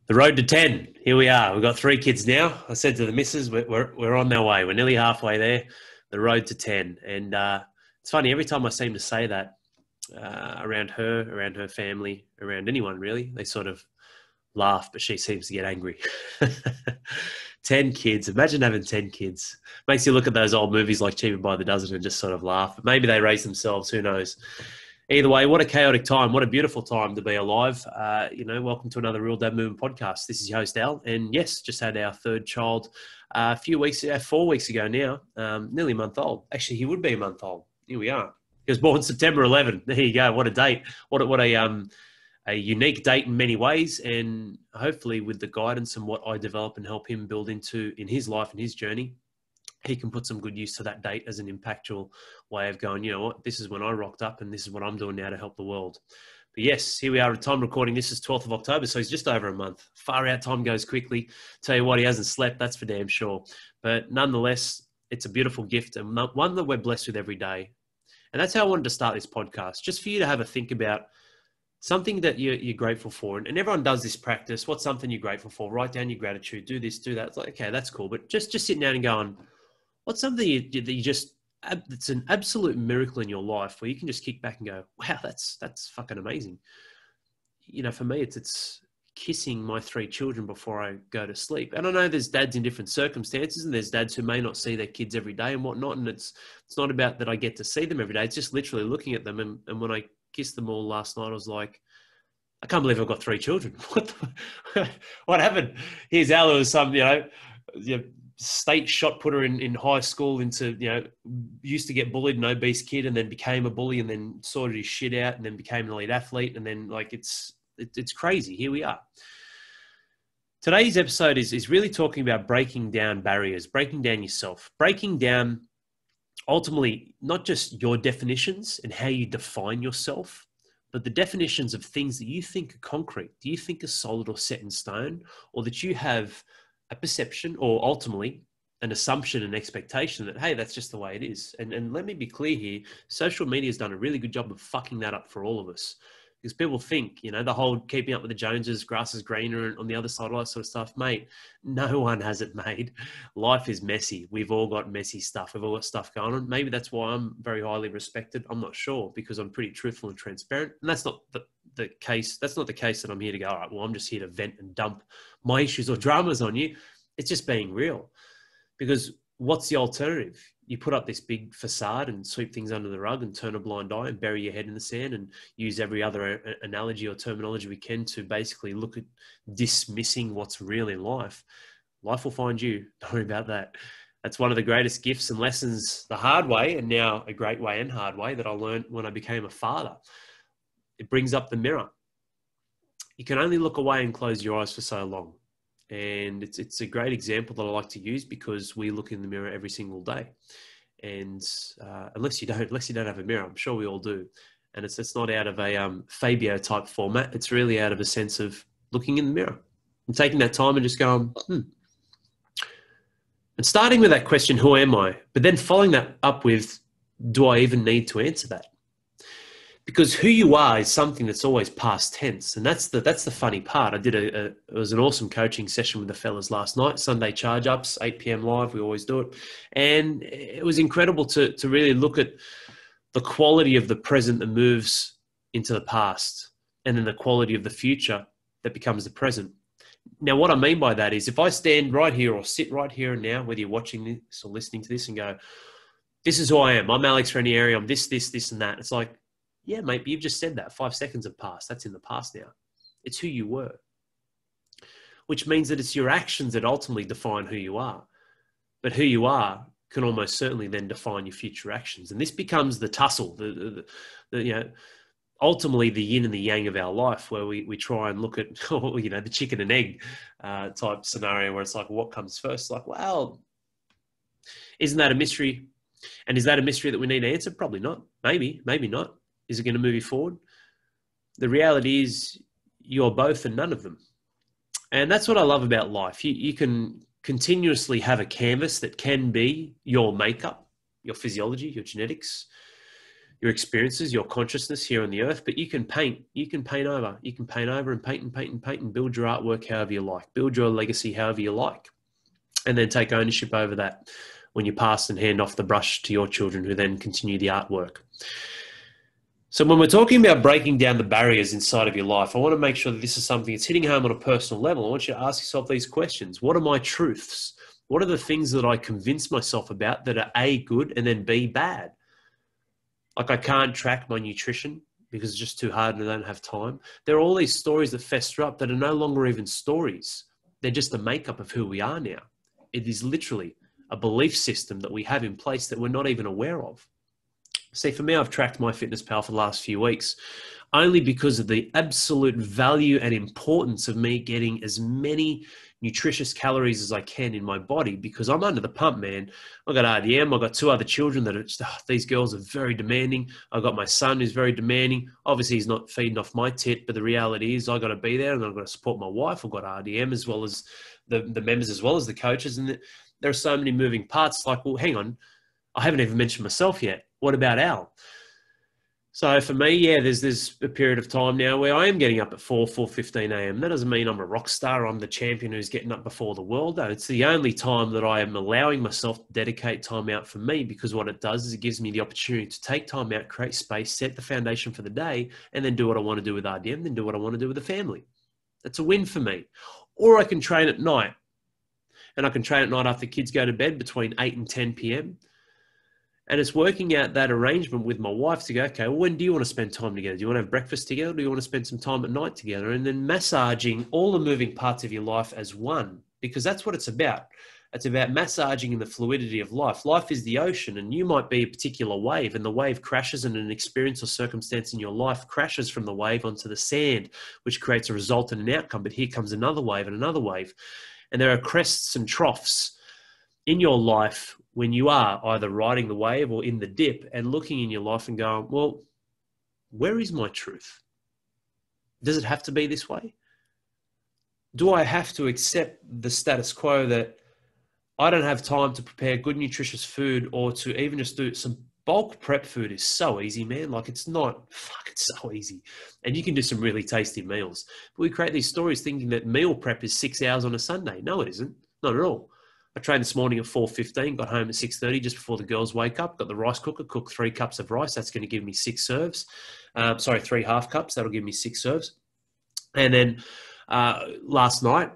The road to 10. Here we are. We've got 3 kids now. I said to the missus, we're on our way. We're nearly halfway there. The road to 10. And it's funny, every time I seem to say that around her family, around anyone really, they sort of laugh, but she seems to get angry. 10 kids. Imagine having 10 kids. Makes you look at those old movies like Cheaper by the Dozen and just sort of laugh. But maybe they raise themselves. Who knows? Either way, what a chaotic time. What a beautiful time to be alive. Welcome to another Real Dad Movement podcast. This is your host, Al. And yes, just had our third child a few weeks, 4 weeks ago now, nearly a month old. Actually, he would be a month old. Here we are. He was born September 11. There you go. What a date. What a unique date in many ways. And hopefully with the guidance and what I develop and help him build into in his life and his journey, he can put some good use to that date as an impactful way of going, you know what, this is when I rocked up and this is what I'm doing now to help the world. But yes, here we are at time recording. This is 12th of October, so he's just over a month. Far out, time goes quickly. Tell you what, he hasn't slept, that's for damn sure. But nonetheless, it's a beautiful gift and one that we're blessed with every day. And that's how I wanted to start this podcast, just for you to have a think about something that you're grateful for. And everyone does this practice. What's something you're grateful for? Write down your gratitude, do this, do that. It's like, okay, that's cool. But just sitting down and going, what's something it's an absolute miracle in your life where you can just kick back and go, wow, that's fucking amazing. You know, for me, it's kissing my 3 children before I go to sleep. And I know there's dads in different circumstances and there's dads who may not see their kids every day and whatnot. And it's not about that I get to see them every day. It's just literally looking at them. And when I kissed them all last night, I was like, I can't believe I've got 3 children. What happened? Here's Al, who was some, state shot putter in high school into, used to get bullied, an obese kid, and then became a bully and then sorted his shit out and then became an elite athlete. And then it's crazy. Here we are. Today's episode is really talking about breaking down barriers, breaking down yourself, breaking down ultimately not just your definitions and how you define yourself, but the definitions of things that you think are concrete. Do you think are solid or set in stone, or that you have a perception or ultimately an assumption and expectation that, hey, that's just the way it is. And let me be clear here, social media has done a really good job of fucking that up for all of us. Because people think, the whole keeping up with the Joneses, grass is greener, and on the other side, all that sort of stuff. Mate, no one has it made. Life is messy. We've all got messy stuff. We've all got stuff going on. Maybe that's why I'm very highly respected. I'm not sure, because I'm pretty truthful and transparent. And that's not the case. That's not the case that I'm here to go, all right, well, I'm just here to vent and dump my issues or dramas on you. It's just being real. Because what's the alternative? You put up this big facade and sweep things under the rug and turn a blind eye and bury your head in the sand and use every other analogy or terminology we can to basically look at dismissing what's real in life. Life will find you. Don't worry about that. That's one of the greatest gifts and lessons, the hard way, and now a great way and hard way, that I learned when I became a father. It brings up the mirror. You can only look away and close your eyes for so long. And it's a great example that I like to use, because we look in the mirror every single day. And unless you don't have a mirror, I'm sure we all do. And it's not out of a Fabio type format. It's really out of a sense of looking in the mirror and taking that time and just going, And starting with that question, who am I? But then following that up with, do I even need to answer that? Because who you are is something that's always past tense. And that's the funny part. I did it was an awesome coaching session with the fellas last night, Sunday charge ups, 8 p.m. live. We always do it. And it was incredible to really look at the quality of the present that moves into the past, and then the quality of the future that becomes the present. Now, what I mean by that is, if I stand right here or sit right here and now, whether you're watching this or listening to this, and go, this is who I am. I'm Alex Ranieri. I'm this, and that. It's like, yeah, mate, but you've just said that. 5 seconds have passed. That's in the past now. It's who you were. Which means that it's your actions that ultimately define who you are. But who you are can almost certainly then define your future actions. And this becomes the tussle, ultimately the yin and the yang of our life, where we try and look at, the chicken and egg type scenario, where it's like, what comes first? Like, well, isn't that a mystery? And is that a mystery that we need to answer? Probably not. Maybe not. Is it going to move you forward? The reality is you're both and none of them. And that's what I love about life. You can continuously have a canvas that can be your makeup, your physiology, your genetics, your experiences, your consciousness here on the earth, but you can paint over, and paint and build your artwork however you like, build your legacy however you like, and then take ownership over that when you pass and hand off the brush to your children who then continue the artwork. So when we're talking about breaking down the barriers inside of your life, I want to make sure that this is something that's hitting home on a personal level. I want you to ask yourself these questions. What are my truths? What are the things that I convince myself about that are A, good, and then B, bad? Like I can't track my nutrition because it's just too hard and I don't have time. There are all these stories that fester up that are no longer even stories. They're just a makeup of who we are now. It is literally a belief system that we have in place that we're not even aware of. See, for me, I've tracked MyFitnessPal for the last few weeks only because of the absolute value and importance of me getting as many nutritious calories as I can in my body, because I'm under the pump, man. I've got RDM. I've got two other children that are just, these girls are very demanding. I've got my son who's very demanding. Obviously, he's not feeding off my tit, but the reality is I've got to be there and I've got to support my wife. I've got RDM as well as the members as well as the coaches. And there are so many moving parts. Like, well, hang on. I haven't even mentioned myself yet. What about Al? So for me, yeah, there's a period of time now where I am getting up at 4:15 a.m. That doesn't mean I'm a rock star. I'm the champion who's getting up before the world. No, it's the only time that I am allowing myself to dedicate time out for me, because what it does is it gives me the opportunity to take time out, create space, set the foundation for the day, and then do what I want to do with RDM, then do what I want to do with the family. That's a win for me. Or I can train at night. And I can train at night after kids go to bed between 8 and 10 p.m. And it's working out that arrangement with my wife to go, okay, well, when do you want to spend time together? Do you want to have breakfast together? Or do you want to spend some time at night together? And then massaging all the moving parts of your life as one, because that's what it's about. It's about massaging in the fluidity of life. Life is the ocean, and you might be a particular wave, and the wave crashes, and an experience or circumstance in your life crashes from the wave onto the sand, which creates a result and an outcome. But here comes another wave and another wave. And there are crests and troughs in your life when you are either riding the wave or in the dip, and looking in your life and going, well, where is my truth? Does it have to be this way? Do I have to accept the status quo that I don't have time to prepare good, nutritious food, or to even just do some bulk prep? Food is so easy, man. Like, it's so easy. And you can do some really tasty meals. But we create these stories thinking that meal prep is 6 hours on a Sunday. No, it isn't. Not at all. I trained this morning at 4:15, got home at 6:30 just before the girls wake up, got the rice cooker, cooked 3 cups of rice. That's going to give me 6 serves. 3 half cups. That'll give me 6 serves. And then last night,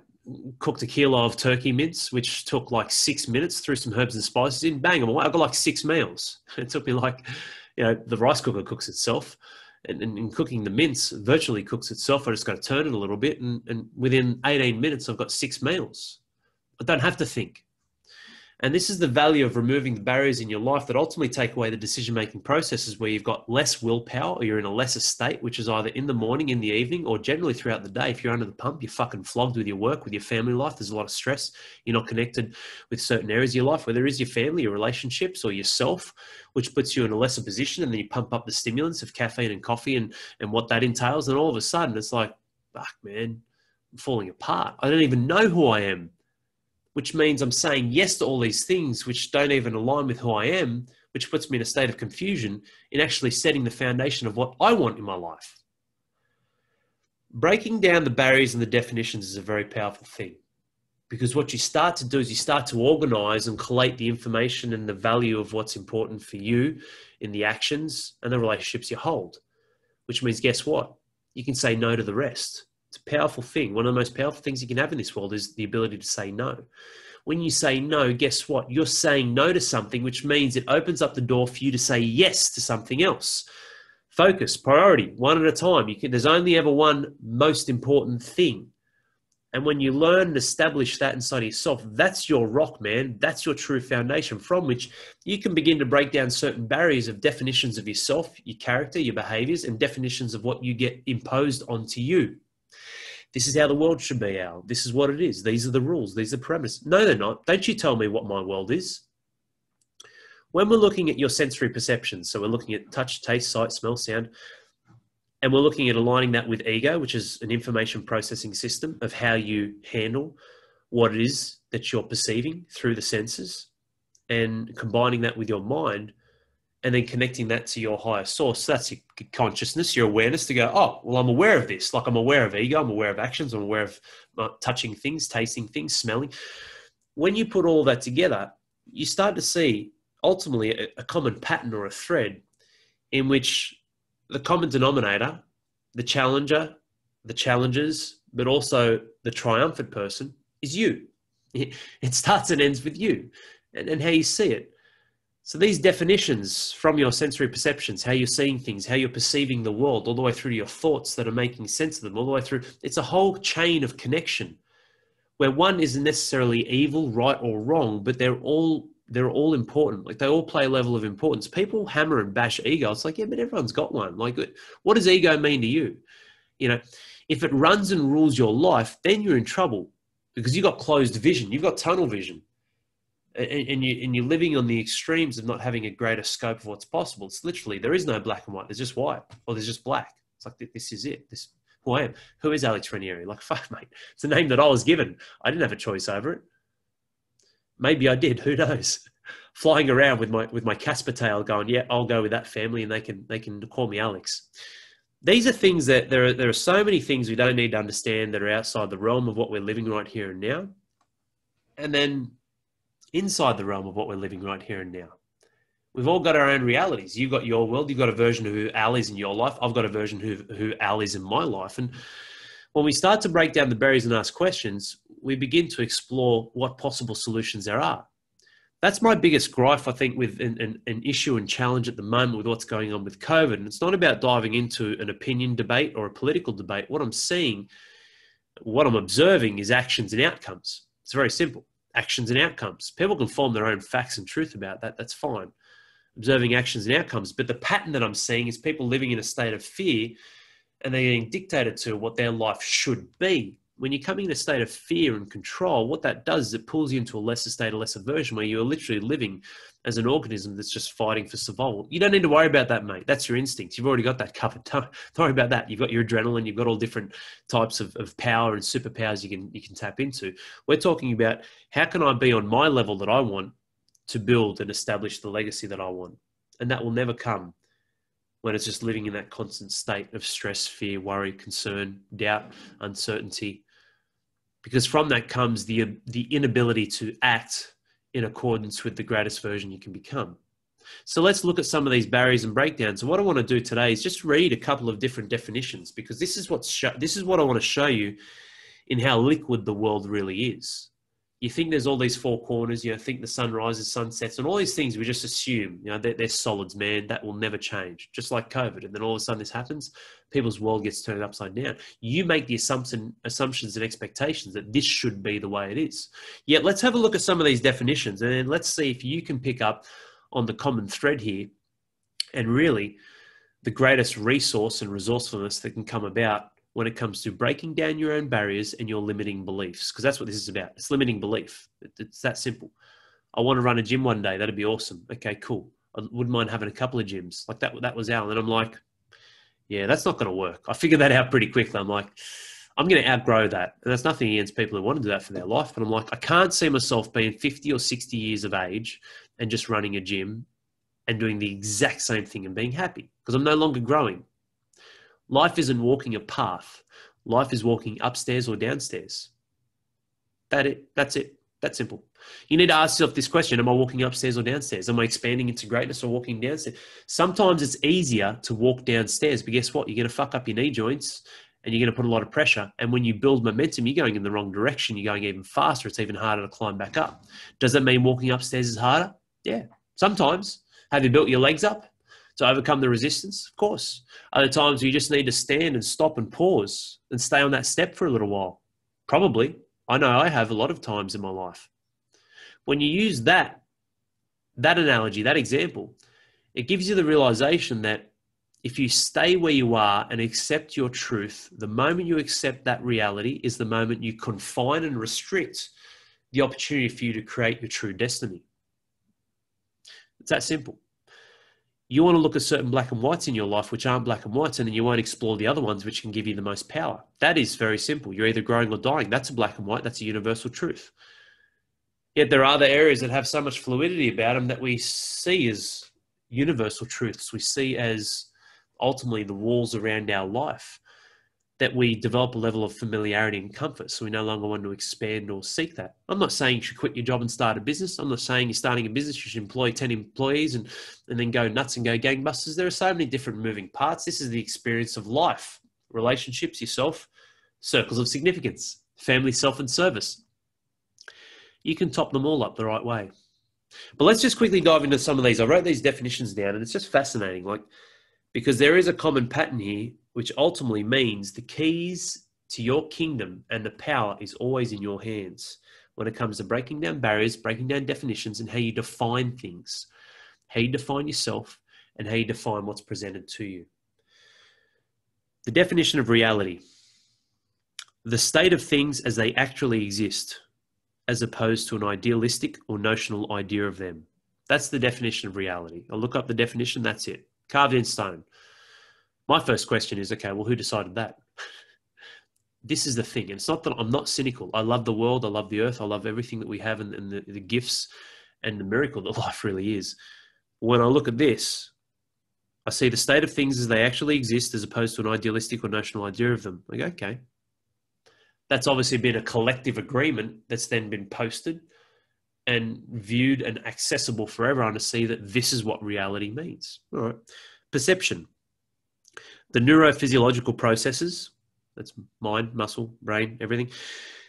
cooked a kilo of turkey mince, which took like 6 minutes, threw some herbs and spices in, bang them away. I got like 6 meals. It took me like, the rice cooker cooks itself. And cooking the mince virtually cooks itself. I just got to turn it a little bit. And within 18 minutes, I've got 6 meals. I don't have to think. And this is the value of removing the barriers in your life that ultimately take away the decision-making processes, where you've got less willpower, or you're in a lesser state, which is either in the morning, in the evening, or generally throughout the day. If you're under the pump, you're fucking flogged with your work, with your family life. There's a lot of stress. You're not connected with certain areas of your life, whether it is your family, your relationships, or yourself, which puts you in a lesser position. And then you pump up the stimulants of caffeine and coffee and what that entails. And all of a sudden it's like, fuck, man, I'm falling apart. I don't even know who I am. Which means I'm saying yes to all these things which don't even align with who I am, which puts me in a state of confusion in actually setting the foundation of what I want in my life. Breaking down the barriers and the definitions is a very powerful thing, because what you start to do is you start to organize and collate the information and the value of what's important for you in the actions and the relationships you hold, which means, guess what? You can say no to the rest. It's a powerful thing. One of the most powerful things you can have in this world is the ability to say no. When you say no, guess what? You're saying no to something, which means it opens up the door for you to say yes to something else. Focus, priority, one at a time. There's only ever one most important thing. And when you learn and establish that inside of yourself, that's your rock, man. That's your true foundation from which you can begin to break down certain barriers of definitions of yourself, your character, your behaviors, and definitions of what you get imposed onto you. This is how the world should be, Al. This is what it is. These are the rules. These are the parameters. No, they're not. Don't you tell me what my world is. When we're looking at your sensory perceptions, so we're looking at touch, taste, sight, smell, sound, and we're looking at aligning that with ego, which is an information processing system of how you handle what it is that you're perceiving through the senses, and combining that with your mind, and then connecting that to your higher source. So that's your consciousness, your awareness to go, oh, well, I'm aware of this. Like I'm aware of ego, I'm aware of actions, I'm aware of touching things, tasting things, smelling. When you put all that together, you start to see ultimately a common pattern or a thread in which the common denominator, the challenger, the challengers, but also the triumphant person is you. It starts and ends with you and how you see it. So these definitions from your sensory perceptions, how you're seeing things, how you're perceiving the world, all the way through to your thoughts that are making sense of them, all the way through, it's a whole chain of connection where one isn't necessarily evil, right or wrong, but they're all important. Like they all play a level of importance. People hammer and bash ego. It's like, yeah, but everyone's got one. Like, what does ego mean to you? You know, if it runs and rules your life, then you're in trouble because you've got closed vision. You've got tunnel vision. And you're living on the extremes of not having a greater scope of what's possible. It's literally, there is no black and white. There's just white or there's just black. It's like, this is it. This who I am. Who is Alex Ranieri? Like, fuck, mate. It's a name that I was given. I didn't have a choice over it. Maybe I did. Who knows? Flying around with my Casper tail going, yeah, I'll go with that family and they can call me Alex. These are things that there are so many things we don't need to understand that are outside the realm of what we're living right here and now. And then inside the realm of what we're living right here and now, we've all got our own realities. You've got your world. You've got a version of who Al is in your life. I've got a version of who Al is in my life. And when we start to break down the barriers and ask questions, we begin to explore what possible solutions there are. That's my biggest gripe, I think, with an issue and challenge at the moment with what's going on with COVID. And it's not about diving into an opinion debate or a political debate. What I'm seeing, what I'm observing is actions and outcomes. It's very simple. Actions and outcomes. People can form their own facts and truth about that. That's fine. Observing actions and outcomes. But the pattern that I'm seeing is people living in a state of fear and they're getting dictated to what their life should be. When you're coming in a state of fear and control, what that does is it pulls you into a lesser state, a lesser version where you're literally living as an organism that's just fighting for survival. You don't need to worry about that, mate. That's your instincts. You've already got that covered. Don't worry about that. You've got your adrenaline. You've got all different types of power and superpowers you can tap into. We're talking about how can I be on my level that I want to build and establish the legacy that I want. And that will never come when it's just living in that constant state of stress, fear, worry, concern, doubt, uncertainty. Because from that comes the inability to act in accordance with the greatest version you can become. So let's look at some of these barriers and breakdowns. And what I want to do today is just read a couple of different definitions, because this is what I want to show you in how liquid the world really is. You think there's all these four corners, think the sun rises, sun sets, and all these things we just assume, they're solids, man, that will never change, just like COVID. And then all of a sudden this happens, people's world gets turned upside down. You make the assumptions and expectations that this should be the way it is. Yet let's have a look at some of these definitions and then let's see if you can pick up on the common thread here and really the greatest resource and resourcefulness that can come about when it comes to breaking down your own barriers and your limiting beliefs, because that's what this is about. It's limiting belief. It's that simple. I want to run a gym one day. That'd be awesome. Okay, cool. I wouldn't mind having a couple of gyms. Like that was Al. And I'm like, yeah, that's not going to work. I figured that out pretty quickly. I'm like, I'm going to outgrow that. And that's nothing against people who want to do that for their life. But I'm like, I can't see myself being 50 or 60 years of age and just running a gym and doing the exact same thing and being happy, because I'm no longer growing. Life isn't walking a path. Life is walking upstairs or downstairs. That's it. That's simple. You need to ask yourself this question: am I walking upstairs or downstairs? Am I expanding into greatness or walking downstairs? Sometimes it's easier to walk downstairs, but guess what? You're going to fuck up your knee joints and you're going to put a lot of pressure. And when you build momentum, you're going in the wrong direction. You're going even faster. It's even harder to climb back up. Does that mean walking upstairs is harder? Yeah, sometimes. Have you built your legs up to overcome the resistance? Of course. Other times you just need to stand and stop and pause and stay on that step for a little while. Probably. I know I have a lot of times in my life. When you use that analogy, that example, it gives you the realization that if you stay where you are and accept your truth, the moment you accept that reality is the moment you confine and restrict the opportunity for you to create your true destiny. It's that simple. You want to look at certain black and whites in your life, which aren't black and whites, and then you won't explore the other ones, which can give you the most power. That is very simple. You're either growing or dying. That's a black and white. That's a universal truth. Yet there are other areas that have so much fluidity about them that we see as universal truths we see as ultimately the walls around our life, that we develop a level of familiarity and comfort, so we no longer want to expand or seek that. I'm not saying you should quit your job and start a business. I'm not saying you're starting a business, you should employ 10 employees and then go nuts and go gangbusters. There are so many different moving parts. This is the experience of life, relationships, yourself, circles of significance, family, self, and service. You can top them all up the right way. But let's just quickly dive into some of these. I wrote these definitions down, and it's just fascinating, because there is a common pattern here, which ultimately means the keys to your kingdom and the power is always in your hands when it comes to breaking down barriers, breaking down definitions, and how you define things, how you define yourself, and how you define what's presented to you. The definition of reality: the state of things as they actually exist, as opposed to an idealistic or notional idea of them. That's the definition of reality. I'll look up the definition, that's it. Carved in stone. My first question is, okay, well, who decided that? This is the thing. And it's not that I'm not cynical. I love the world. I love the earth. I love everything that we have and the gifts and the miracle that life really is. When I look at this, I see the state of things as they actually exist, as opposed to an idealistic or notional idea of them. I go, okay. That's obviously been a collective agreement that's then been posted and viewed and accessible for everyone to see that this is what reality means. All right. Perception. The neurophysiological processes, that's mind, muscle, brain, everything,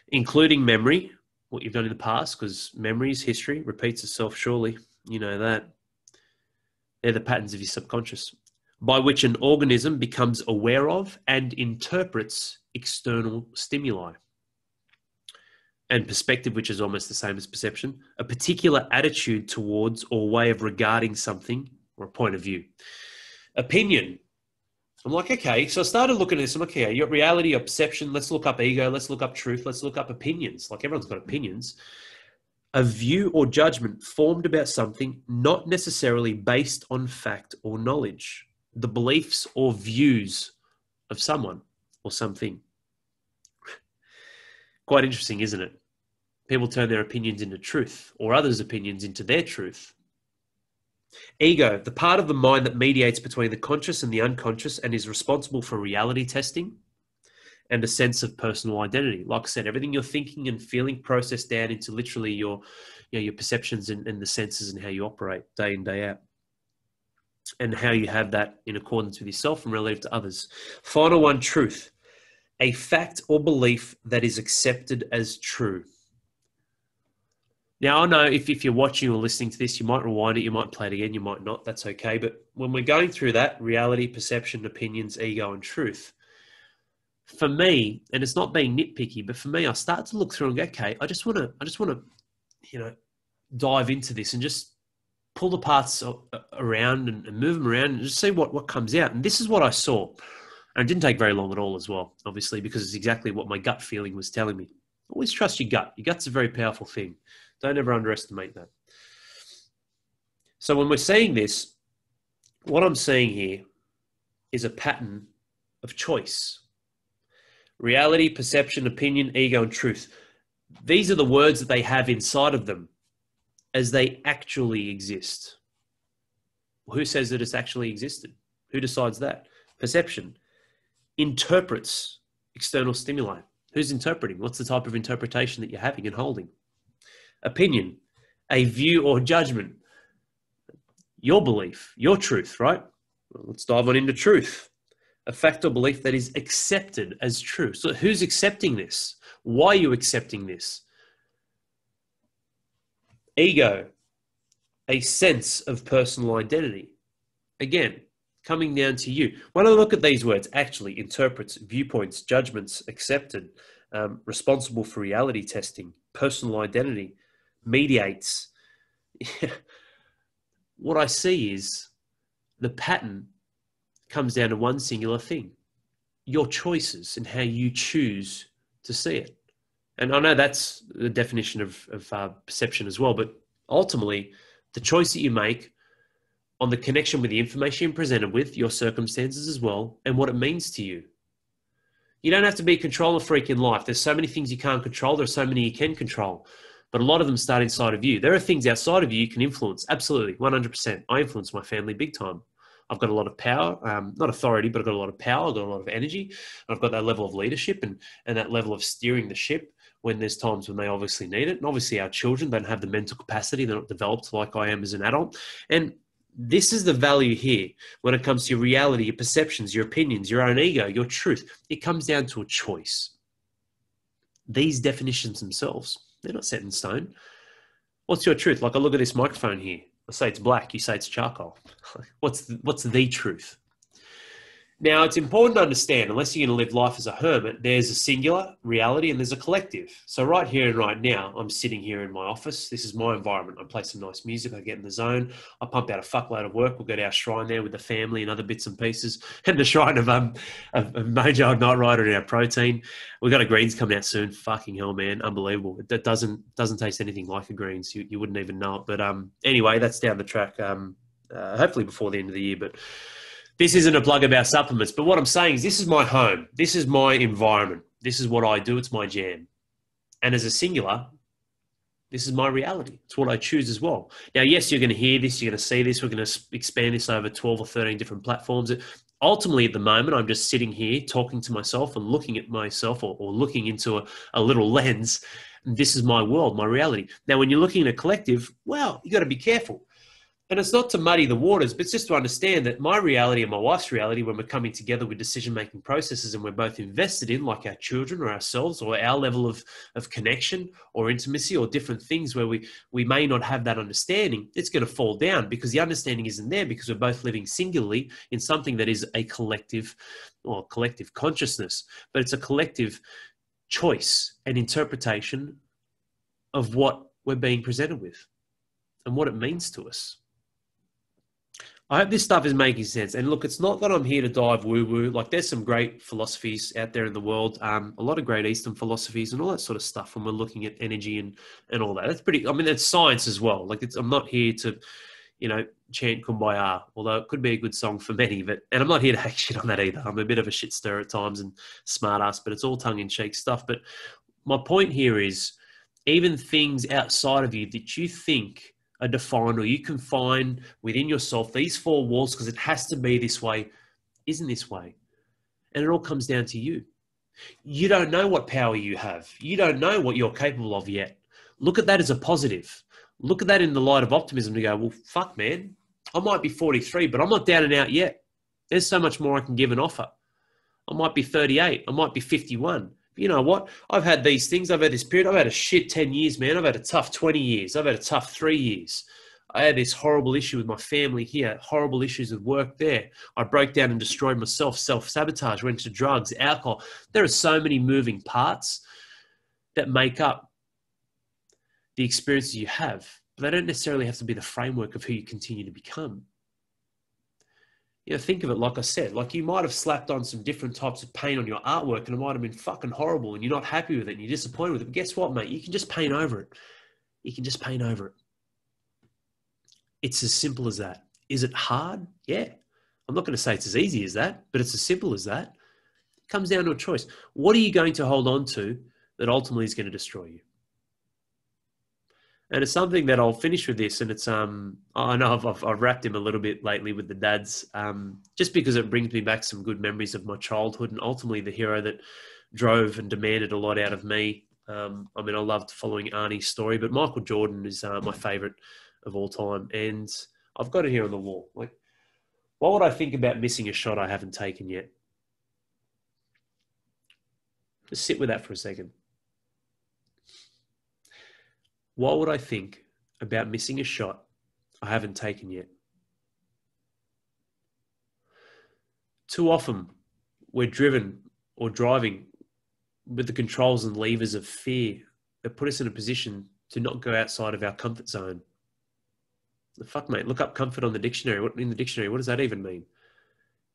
including memory, what you've done in the past, because memory is history, repeats itself surely. You know that. They're the patterns of your subconscious, by which an organism becomes aware of and interprets external stimuli. And perspective, which is almost the same as perception, a particular attitude towards or way of regarding something or a point of view. Opinion. I'm like, okay, so I started looking at this. I'm like, okay, your reality, your perception, let's look up ego, let's look up truth, let's look up opinions. Like everyone's got opinions. A view or judgment formed about something, not necessarily based on fact or knowledge. The beliefs or views of someone or something. Quite interesting, isn't it? People turn their opinions into truth, or others' opinions into their truth. Ego, the part of the mind that mediates between the conscious and the unconscious and is responsible for reality testing and a sense of personal identity. Like I said, everything you're thinking and feeling processed down into literally your perceptions and the senses and how you operate day in, day out, and how you have that in accordance with yourself and relative to others. Final one, truth. A fact or belief that is accepted as true. Now, I know if you're watching or listening to this, you might rewind it, you might play it again, you might not, that's okay. But when we're going through that, reality, perception, opinions, ego, and truth, for me, and it's not being nitpicky, but for me, I start to look through and go, okay, I just want to, dive into this and just pull the parts around and move them around and just see what comes out. And this is what I saw. And it didn't take very long at all as well, obviously, because it's exactly what my gut feeling was telling me. Always trust your gut. Your gut's a very powerful thing. Don't ever underestimate that. So when we're saying this, what I'm seeing here is a pattern of choice. Reality, perception, opinion, ego, and truth. These are the words that they have inside of them as they actually exist. Who says that it's actually existed? Who decides that? Perception interprets external stimuli. Who's interpreting? What's the type of interpretation that you're having and holding? Opinion, a view or judgment. Your belief, your truth, right? Well, let's dive on into truth. A fact or belief that is accepted as true. So who's accepting this? Why are you accepting this? Ego, a sense of personal identity. Again, coming down to you. When I look at these words, actually interprets, viewpoints, judgments, accepted, responsible for reality testing, personal identity, mediates. What I see is the pattern comes down to one singular thing: your choices and how you choose to see it. And I know that's the definition of perception as well, but ultimately the choice that you make on the connection with the information you're presented with, your circumstances as well, and what it means to you. You don't have to be a controller freak in life. There's so many things you can't control. There's so many you can control. but a lot of them start inside of you. There are things outside of you can influence. Absolutely, 100%. I influence my family big time. I've got a lot of power, not authority, but I've got a lot of power. I've got a lot of energy. I've got that level of leadership and that level of steering the ship when there's times when they obviously need it. And obviously our children don't have the mental capacity. They're not developed like I am as an adult. And this is the value here when it comes to your reality, your perceptions, your opinions, your own ego, your truth. It comes down to a choice. These definitions themselves, they're not set in stone. What's your truth? Like I look at this microphone here. I say it's black. You say it's charcoal. What's the truth? Now, it's important to understand, unless you're going to live life as a hermit, there's a singular reality and there's a collective. So right here and right now, I'm sitting here in my office. This is my environment. I play some nice music. I get in the zone. I pump out a fuckload of work. We'll go to our shrine there with the family and other bits and pieces. And the shrine of Mojo Night Rider and our protein. We've got a greens coming out soon. Fucking hell, man. Unbelievable. It doesn't taste anything like a greens. You wouldn't even know it. But anyway, that's down the track, hopefully before the end of the year. But this isn't a plug about supplements, but what I'm saying is this is my home. This is my environment. This is what I do. It's my jam. And as a singular, this is my reality. It's what I choose as well. Now, yes, you're going to hear this. You're going to see this. We're going to expand this over 12 or 13 different platforms. Ultimately, at the moment, I'm just sitting here talking to myself and looking at myself or looking into a little lens. And this is my world, my reality. Now, when you're looking at a collective, well, you got to be careful. And it's not to muddy the waters, but it's just to understand that my reality and my wife's reality, when we're coming together with decision-making processes and we're both invested in, like our children or ourselves or our level of connection or intimacy or different things where we may not have that understanding, it's going to fall down because the understanding isn't there because we're both living singularly in something that is a collective or collective consciousness, but it's a collective choice and interpretation of what we're being presented with and what it means to us. I hope this stuff is making sense. And look, it's not that I'm here to dive woo-woo. Like there's some great philosophies out there in the world, a lot of great Eastern philosophies and all that sort of stuff when we're looking at energy and all that. That's pretty, I mean, it's science as well. Like I'm not here to, chant Kumbaya, although it could be a good song for many, and I'm not here to hack shit on that either. I'm a bit of a shit stirrer at times and smart ass, but it's all tongue-in-cheek stuff. But my point here is even things outside of you that you think are defined or you can find within yourself, these four walls, because it has to be this way, isn't this way. And it all comes down to you. You don't know what power you have. You don't know what you're capable of yet. Look at that as a positive. Look at that in the light of optimism to go, well, fuck, man, I might be 43, but I'm not down and out yet. There's so much more I can give and offer. I might be 38. I might be 51. You know what? I've had these things. I've had this period. I've had a shit 10 years, man. I've had a tough 20 years. I've had a tough 3 years. I had this horrible issue with my family here, horrible issues with work there. I broke down and destroyed myself, self-sabotage, went to drugs, alcohol. There are so many moving parts that make up the experiences you have. But they don't necessarily have to be the framework of who you continue to become. Think of it like I said, like you might have slapped on some different types of paint on your artwork and it might have been fucking horrible and you're not happy with it and you're disappointed with it. But guess what, mate? You can just paint over it. You can just paint over it. It's as simple as that. Is it hard? Yeah. I'm not going to say it's as easy as that, but it's as simple as that. It comes down to a choice. What are you going to hold on to that ultimately is going to destroy you? And it's something that I'll finish with this. And it's, I know I've wrapped him a little bit lately with the dads, just because it brings me back some good memories of my childhood and ultimately the hero that drove and demanded a lot out of me. I loved following Arnie's story, but Michael Jordan is my favorite of all time. And I've got it here on the wall. Like, what would I think about missing a shot I haven't taken yet? Just sit with that for a second. What would I think about missing a shot I haven't taken yet? Too often, we're driven or driving with the controls and levers of fear that put us in a position to not go outside of our comfort zone. Fuck, mate, look up comfort on the dictionary. In the dictionary, what does that even mean?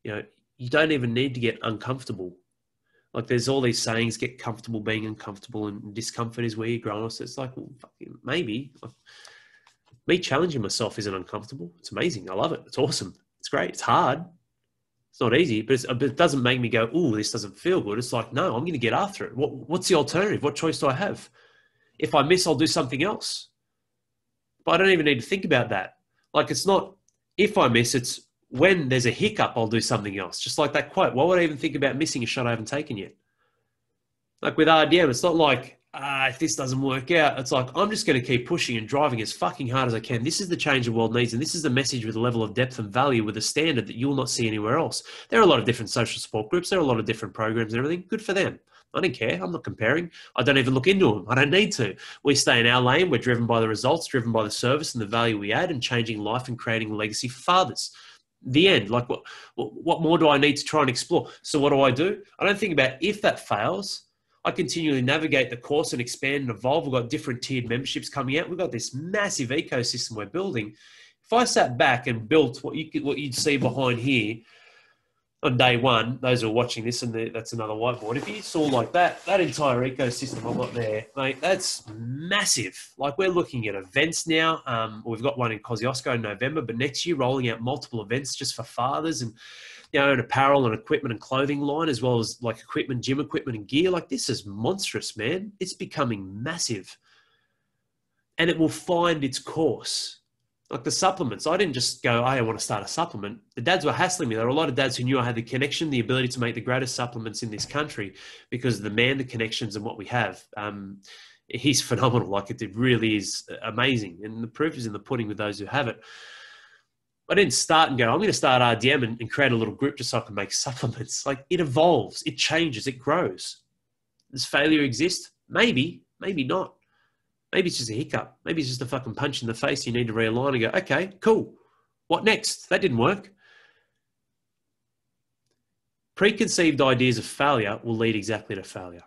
You don't even need to get uncomfortable. Like there's all these sayings, get comfortable being uncomfortable and discomfort is where you grow. So it's like, well, fucking maybe. Me challenging myself isn't uncomfortable. It's amazing. I love it. It's awesome. It's great. It's hard. It's not easy, but it doesn't make me go, ooh, this doesn't feel good. It's like, no, I'm going to get after it. What's the alternative? What choice do I have? If I miss, I'll do something else. But I don't even need to think about that. Like, it's not if I miss, it's when there's a hiccup, I'll do something else. Just like that quote. Why would I even think about missing a shot I haven't taken yet? Like with RDM, it's not like, if this doesn't work out, it's like, I'm just going to keep pushing and driving as fucking hard as I can. This is the change the world needs. And this is the message with a level of depth and value with a standard that you'll not see anywhere else. There are a lot of different social support groups. There are a lot of different programs and everything. Good for them. I don't care. I'm not comparing. I don't even look into them. I don't need to. We stay in our lane. We're driven by the results, driven by the service and the value we add and changing life and creating a legacy for fathers. The end. Like, what more do I need to try and explore? So what do? I don't think about if that fails. I continually navigate the course and expand and evolve. We've got different tiered memberships coming out. We've got this massive ecosystem we're building. If I sat back and built what you'd see behind here on day one, those who are watching this, and that's another whiteboard. If you saw like that entire ecosystem I've got there, mate, that's massive. Like, we're looking at events now. We've got one in Kosciuszko in November, but next year rolling out multiple events just for fathers and, an apparel and equipment and clothing line, as well as like equipment, gym equipment and gear. Like, this is monstrous, man. It's becoming massive. And it will find its course. Like the supplements, I didn't just go, I want to start a supplement. The dads were hassling me. There were a lot of dads who knew I had the connection, the ability to make the greatest supplements in this country because of the man, the connections and what we have. He's phenomenal. Like, it really is amazing. And the proof is in the pudding with those who have it. I didn't start and go, I'm going to start RDM and create a little group just so I can make supplements. Like, it evolves, it changes, it grows. Does failure exist? Maybe, maybe not. Maybe it's just a hiccup. Maybe it's just a fucking punch in the face. You need to realign and go, okay, cool. What next? That didn't work. Preconceived ideas of failure will lead exactly to failure,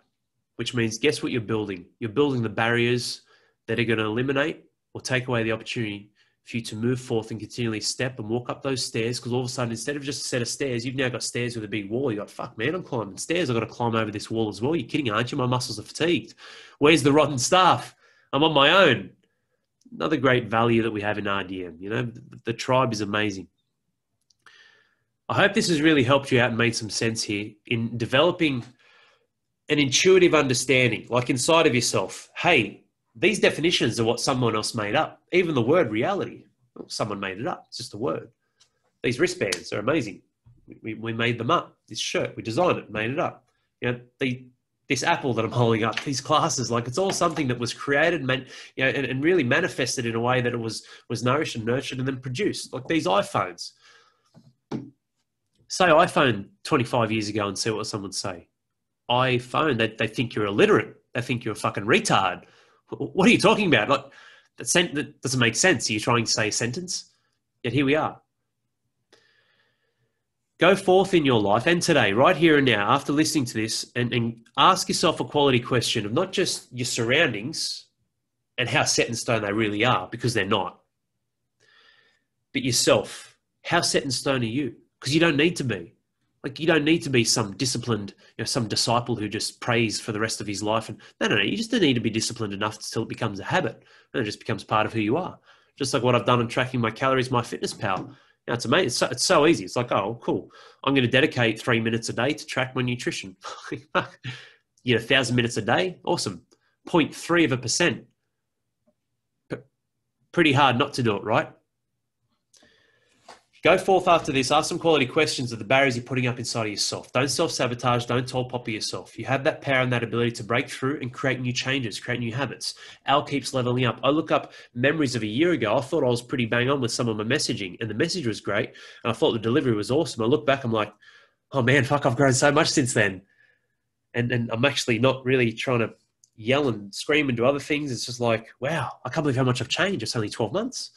which means guess what you're building? You're building the barriers that are going to eliminate or take away the opportunity for you to move forth and continually step and walk up those stairs, because all of a sudden, instead of just a set of stairs, you've now got stairs with a big wall. You're like, fuck, man, I'm climbing stairs. I've got to climb over this wall as well. You're kidding, aren't you? My muscles are fatigued. Where's the rotten staff? I'm on my own. Another great value that we have in RDM. The tribe is amazing. I hope this has really helped you out and made some sense here in developing an intuitive understanding, like inside of yourself. Hey, these definitions are what someone else made up. Even the word reality, someone made it up. It's just a word. These wristbands are amazing. We made them up. This shirt, we designed it, made it up. This apple that I'm holding up, these glasses, like, it's all something that was created, and really manifested in a way that it was nourished and nurtured and then produced. Like these iPhones. Say iPhone 25 years ago and see what someone say. iPhone, they think you're illiterate. They think you're a fucking retard. What are you talking about? Like, that doesn't make sense. Are you trying to say a sentence? Yet here we are. Go forth in your life and today, right here and now, after listening to this, and ask yourself a quality question of not just your surroundings and how set in stone they really are, because they're not, but yourself. How set in stone are you? Because you don't need to be. Like, you don't need to be some disciplined, some disciple who just prays for the rest of his life. And no, you just don't need to be disciplined enough until it becomes a habit. And it just becomes part of who you are. Just like what I've done in tracking my calories, MyFitnessPal. It's amazing. It's so easy. It's like, oh, cool. I'm going to dedicate 3 minutes a day to track my nutrition. You get 1,000 minutes a day. Awesome. 0.3%. Pretty hard not to do it, right? Go forth after this. Ask some quality questions of the barriers you're putting up inside of yourself. Don't self-sabotage. Don't tall poppy yourself. You have that power and that ability to break through and create new changes, create new habits. Al keeps leveling up. I look up memories of a year ago. I thought I was pretty bang on with some of my messaging, and the message was great. And I thought the delivery was awesome. I look back, I'm like, oh man, fuck, I've grown so much since then. And I'm actually not really trying to yell and scream and do other things. It's just like, wow, I can't believe how much I've changed. It's only 12 months.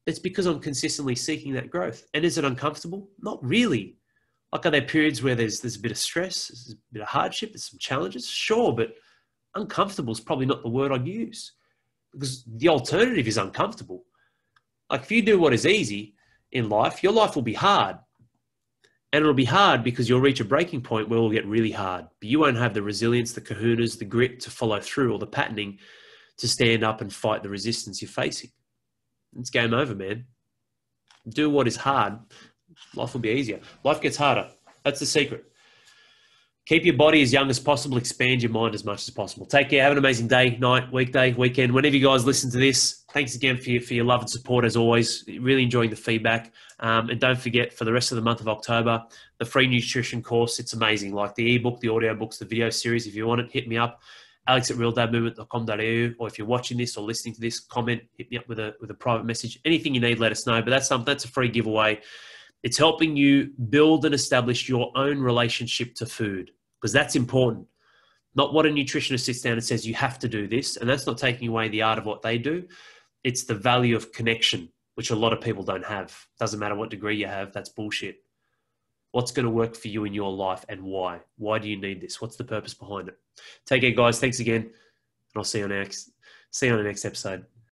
It's because I'm consistently seeking that growth. And is it uncomfortable? Not really. Like, are there periods where there's a bit of stress, there's a bit of hardship, there's some challenges? Sure, but uncomfortable is probably not the word I'd use, because the alternative is uncomfortable. Like, if you do what is easy in life, your life will be hard. And it'll be hard because you'll reach a breaking point where it will get really hard. But you won't have the resilience, the kahunas, the grit to follow through, or the patterning to stand up and fight the resistance you're facing. It's game over, man. Do what is hard. Life will be easier. Life gets harder. That's the secret. Keep your body as young as possible. Expand your mind as much as possible. Take care. Have an amazing day, night, weekday, weekend. Whenever you guys listen to this, thanks again for your love and support as always. Really enjoying the feedback. And don't forget, for the rest of the month of October, the free nutrition course. It's amazing. Like the ebook, the audio books, the video series. If you want it, hit me up. alex@realdadmovement.com.au, or if you're watching this or listening to this, comment, hit me up with a private message. Anything you need, let us know. But that's a free giveaway. It's helping you build and establish your own relationship to food, because that's important. Not what a nutritionist sits down and says, you have to do this. And that's not taking away the art of what they do. It's the value of connection, which a lot of people don't have. Doesn't matter what degree you have. That's bullshit. What's going to work for you in your life and why? Why do you need this? What's the purpose behind it? Take care, guys. Thanks again. And I'll see you on the next episode.